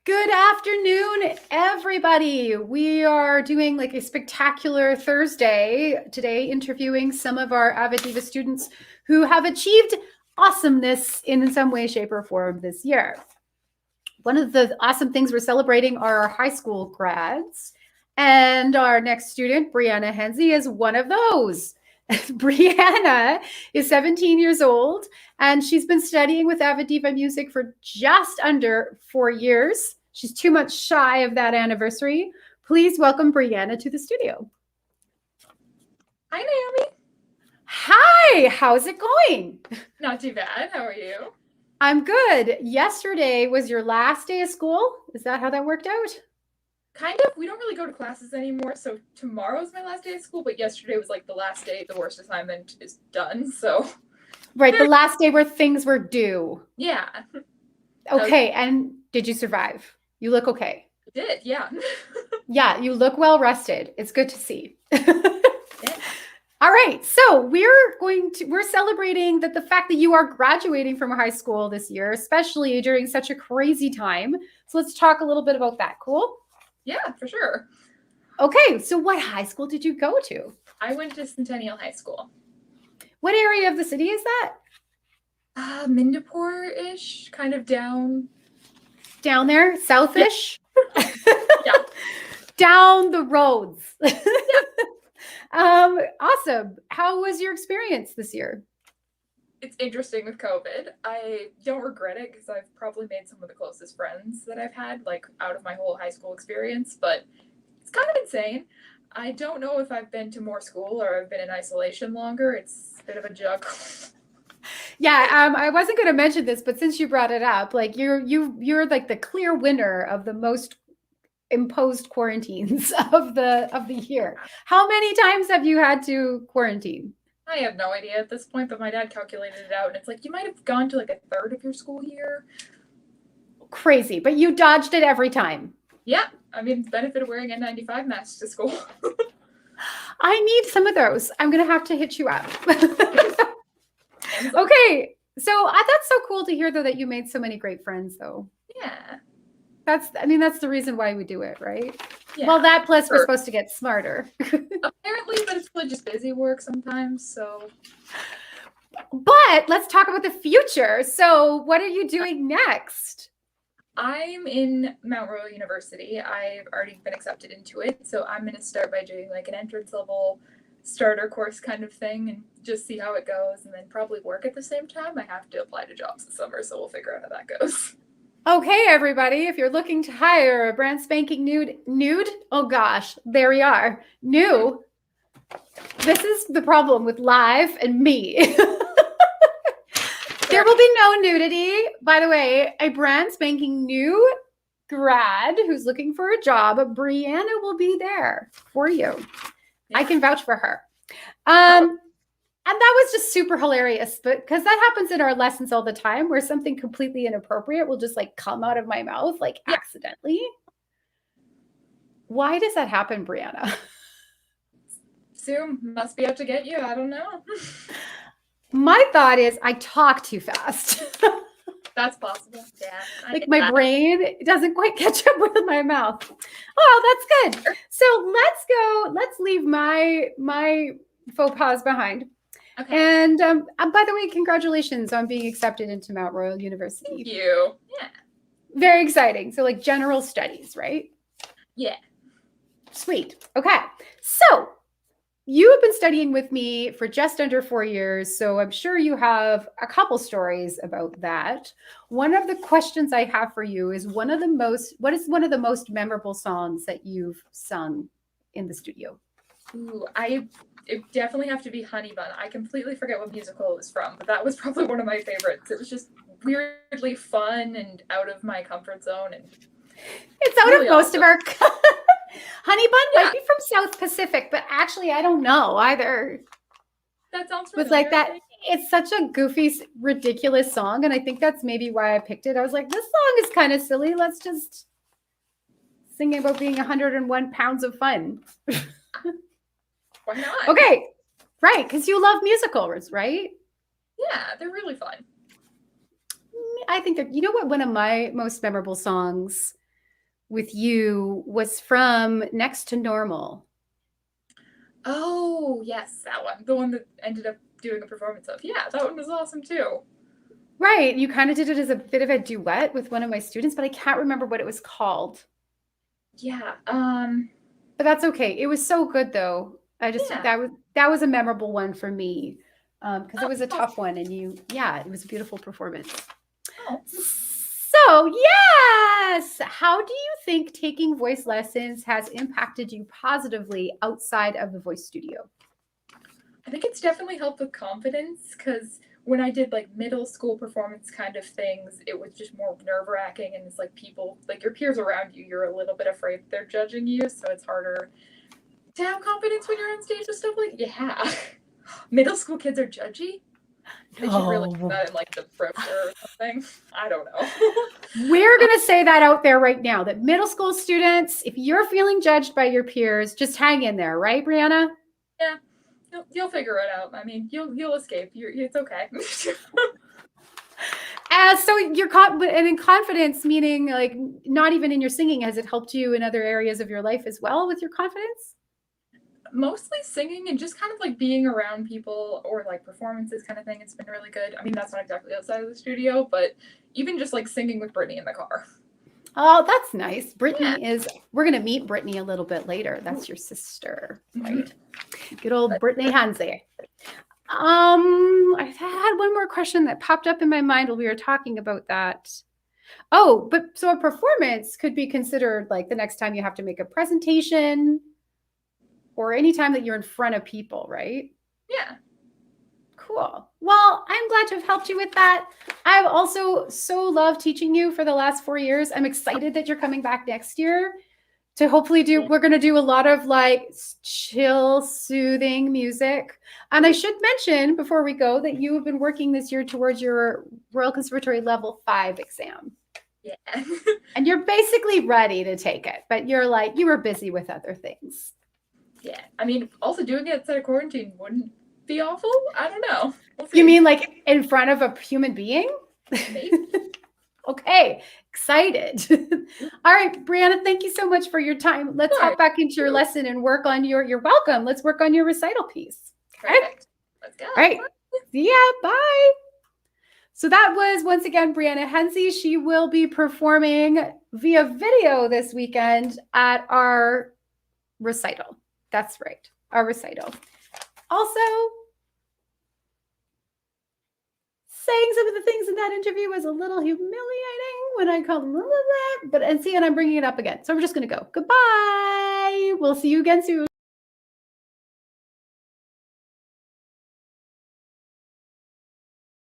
Good afternoon, everybody. We are doing like a spectacular Thursday today, interviewing some of our AvidDiva students who have achieved awesomeness in some way, shape, or form this year. One of the awesome things we're celebrating are our high school grads, and our next student, Brianna Henze, is one of those. Brianna is 17 years old, and she's been studying with AvidDiva music for just under 4 years. She's 2 months shy of that anniversary. Please welcome Brianna to the studio. Hi, Naomi. Hi, how's it going? Not too bad. How are you? I'm good. Yesterday was your last day of school. Is that how that worked out? Kind of. We don't really go to classes anymore, so tomorrow's my last day of school, but yesterday was like the last day the worst assignment is done, so. Right, the last day where things were due. Yeah. Okay, and did you survive? You look okay. I did, yeah. Yeah, you look well rested. It's good to see. Yeah. All right, so we're celebrating the fact that you are graduating from high school this year, especially during such a crazy time. So let's talk a little bit about that. Cool? Yeah, for sure. Okay, so what high school did you go to? I went to Centennial High School. What area of the city is that? Mindapore-ish, kind of down. Down there, southish? Yeah. Down the roads. Awesome. How was your experience this year? It's interesting with COVID. I don't regret it because I've probably made some of the closest friends that I've had, like, out of my whole high school experience, but it's kind of insane. I don't know if I've been to more school or I've been in isolation longer. It's a bit of a juggle. Yeah, I wasn't going to mention this, but since you brought it up, like you're like the clear winner of the most imposed quarantines of the year. How many times have you had to quarantine? I have no idea at this point, but my dad calculated it out, and it's like you might have gone to like a third of your school year. Crazy, but you dodged it every time. Yeah, I mean, benefit of wearing N95 masks to school. I need some of those. I'm going to have to hit you up. Okay, so that's so cool to hear, though, that you made so many great friends, though. Yeah. That's the reason why we do it, right? Yeah. Well, that plus we're supposed to get smarter. Apparently, but it's really just busy work sometimes, so. But let's talk about the future. So what are you doing next? I'm in Mount Royal University. I've already been accepted into it, so I'm going to start by doing like an entrance level starter course kind of thing and just see how it goes, and then probably work at the same time. I have to apply to jobs this summer, so we'll figure out how that goes. Okay, everybody, if you're looking to hire a brand spanking nude, oh gosh, there we are, new. This is the problem with live and me. There will be no nudity. By the way, a brand spanking new grad who's looking for a job, Brianna will be there for you. Yeah. I can vouch for her. And that was just super hilarious, but because that happens in our lessons all the time where something completely inappropriate will just like come out of my mouth, like accidentally. Why does that happen, Brianna? Zoom must be out to get you. I don't know. My thought is I talk too fast. That's possible. Yeah. Like my brain doesn't quite catch up with my mouth. Oh, that's good. So let's leave my faux pas behind. Okay. And by the way, congratulations on being accepted into Mount Royal University. Thank you. Yeah. Very exciting. So like general studies, right? Yeah. Sweet. Okay. So you have been studying with me for just under 4 years, so I'm sure you have a couple stories about that. One of the questions I have for you is what is one of the most memorable songs that you've sung in the studio? Ooh, it definitely have to be Honey Bun. I completely forget what musical it was from, but that was probably one of my favorites. It was just weirdly fun and out of my comfort zone, and it's out really of most awesome. Of our Honey Bun might be from South Pacific, but actually I don't know either. That sounds familiar. With like that, it's such a goofy, ridiculous song, and I think that's maybe why I picked it. I was like, this song is kind of silly. Let's just sing about being 101 pounds of fun. Why not? Okay, right, because you love musicals, right? Yeah, they're really fun. I think that, you know what, one of my most memorable songs with you was from Next to Normal. Oh, yes, that one. The one that ended up doing a performance of. Yeah, that one was awesome too. Right. You kind of did it as a bit of a duet with one of my students, but I can't remember what it was called. Yeah. But that's okay. It was so good though. Yeah. That was a memorable one for me. Because it Oh, was a awesome. tough one and it was a beautiful performance. Oh. So, yes, how do you think taking voice lessons has impacted you positively outside of the voice studio? I think it's definitely helped with confidence because when I did like middle school performance kind of things, it was just more nerve wracking and it's like people, like your peers around you, you're a little bit afraid they're judging you, so it's harder to have confidence when you're on stage with stuff like yeah. Middle school kids are judgy. They should really do that in like the brochure or something. I don't know. We're going to say that out there right now that middle school students, if you're feeling judged by your peers, just hang in there, right, Brianna? Yeah. You'll figure it out. I mean, you'll escape. It's okay. So and in confidence, meaning like not even in your singing, has it helped you in other areas of your life as well with your confidence? Mostly singing and just kind of like being around people or like performances kind of thing. It's been really good. I mean, that's not exactly outside of the studio, but even just like singing with Brittany in the car. Oh, that's nice. We're going to meet Brittany a little bit later. That's your sister, right? Good old Brittany Henze. I had one more question that popped up in my mind while we were talking about that. Oh, but so a performance could be considered like the next time you have to make a presentation or anytime that you're in front of people, right? Yeah. Cool. Well, I'm glad to have helped you with that. I've also so loved teaching you for the last 4 years. I'm excited that you're coming back next year to hopefully we're going to do a lot of like chill, soothing music. And I should mention before we go that you have been working this year towards your Royal Conservatory Level 5 exam. Yeah. And you're basically ready to take it, but you were busy with other things. Yeah. I mean, also doing it outside of quarantine wouldn't be awful. I don't know. We'll see. You mean like in front of a human being? Maybe. Okay, excited. All right, Brianna, thank you so much for your time. Let's hop back into your lesson and work on you're welcome. Let's work on your recital piece. Okay? Perfect. Let's go. All right. See ya. Bye. So that was once again Brianna Henze. She will be performing via video this weekend at our recital. That's right, our recital. Also, saying some of the things in that interview was a little humiliating when I called them blah, blah, blah, and I'm bringing it up again. So we're just going to go. Goodbye. We'll see you again soon.